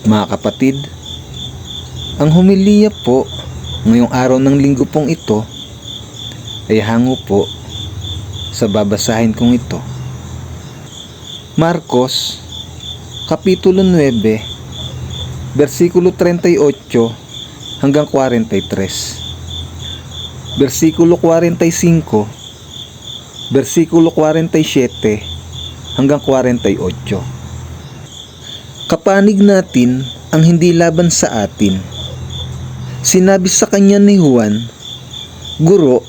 Mga kapatid, ang homilya po ngayong araw ng linggo pong ito ay hango po sa babasahin kong ito. Marcos, Kapitulo 9, versikulo 38 hanggang 43. Versikulo 45, versikulo 47 hanggang 48. Kapanig natin ang hindi laban sa atin. Sinabi sa kanya ni Juan, "Guro,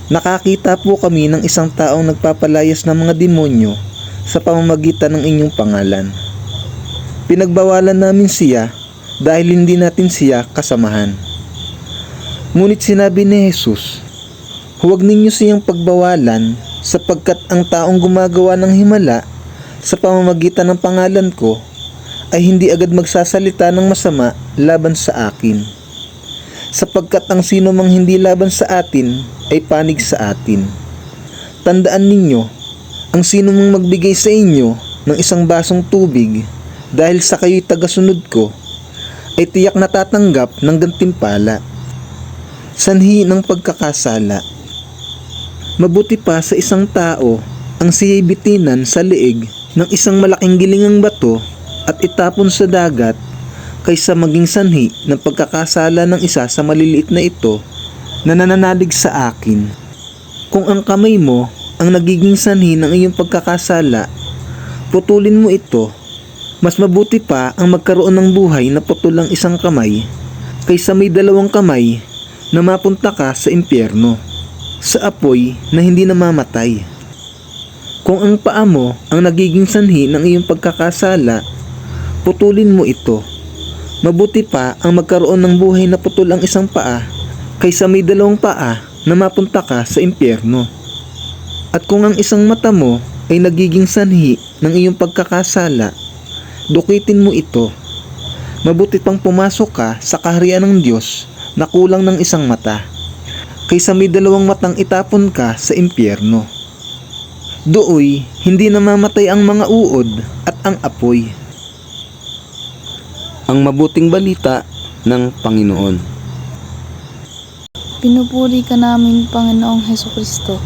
nakakita po kami ng isang taong nagpapalayas ng mga demonyo sa pamamagitan ng inyong pangalan. Pinagbawalan namin siya dahil hindi natin siya kasamahan." Ngunit sinabi ni Jesus, "Huwag ninyo siyang pagbawalan sapagkat ang taong gumagawa ng himala sa pamamagitan ng pangalan ko ay hindi agad magsasalita ng masama laban sa akin. Sapagkat ang sino mang hindi laban sa atin ay panig sa atin. Tandaan ninyo, ang sino mang magbigay sa inyo ng isang basong tubig dahil sa kayo'y tagasunod ko, ay tiyak na tatanggap ng gantimpala. Sanhi ng pagkakasala. Mabuti pa sa isang tao ang siya'y bitinan sa leeg ng isang malaking gilingang bato at itapon sa dagat kaysa maging sanhi ng pagkakasala ng isa sa maliliit na ito na nananalig sa akin. Kung ang kamay mo ang nagiging sanhi ng iyong pagkakasala, putulin mo ito. Mas mabuti pa ang magkaroon ng buhay na putol ang isang kamay kaysa may dalawang kamay na mapunta ka sa impyerno, sa apoy na hindi namamatay. Kung ang paa mo ang nagiging sanhi ng iyong pagkakasala, putulin mo ito. Mabuti pa ang magkaroon ng buhay na putol ang isang paa kaysa may dalawang paa na mapunta ka sa impyerno. At kung ang isang mata mo ay nagiging sanhi ng iyong pagkakasala, dukitin mo ito. Mabuti pang pumasok ka sa kaharian ng Diyos na kulang ng isang mata kaysa may dalawang matang itapon ka sa impyerno. Dooy hindi namamatay ang mga uod at ang apoy." Ang mabuting balita ng Panginoon. Pinupuri ka namin, Panginoong Hesukristo.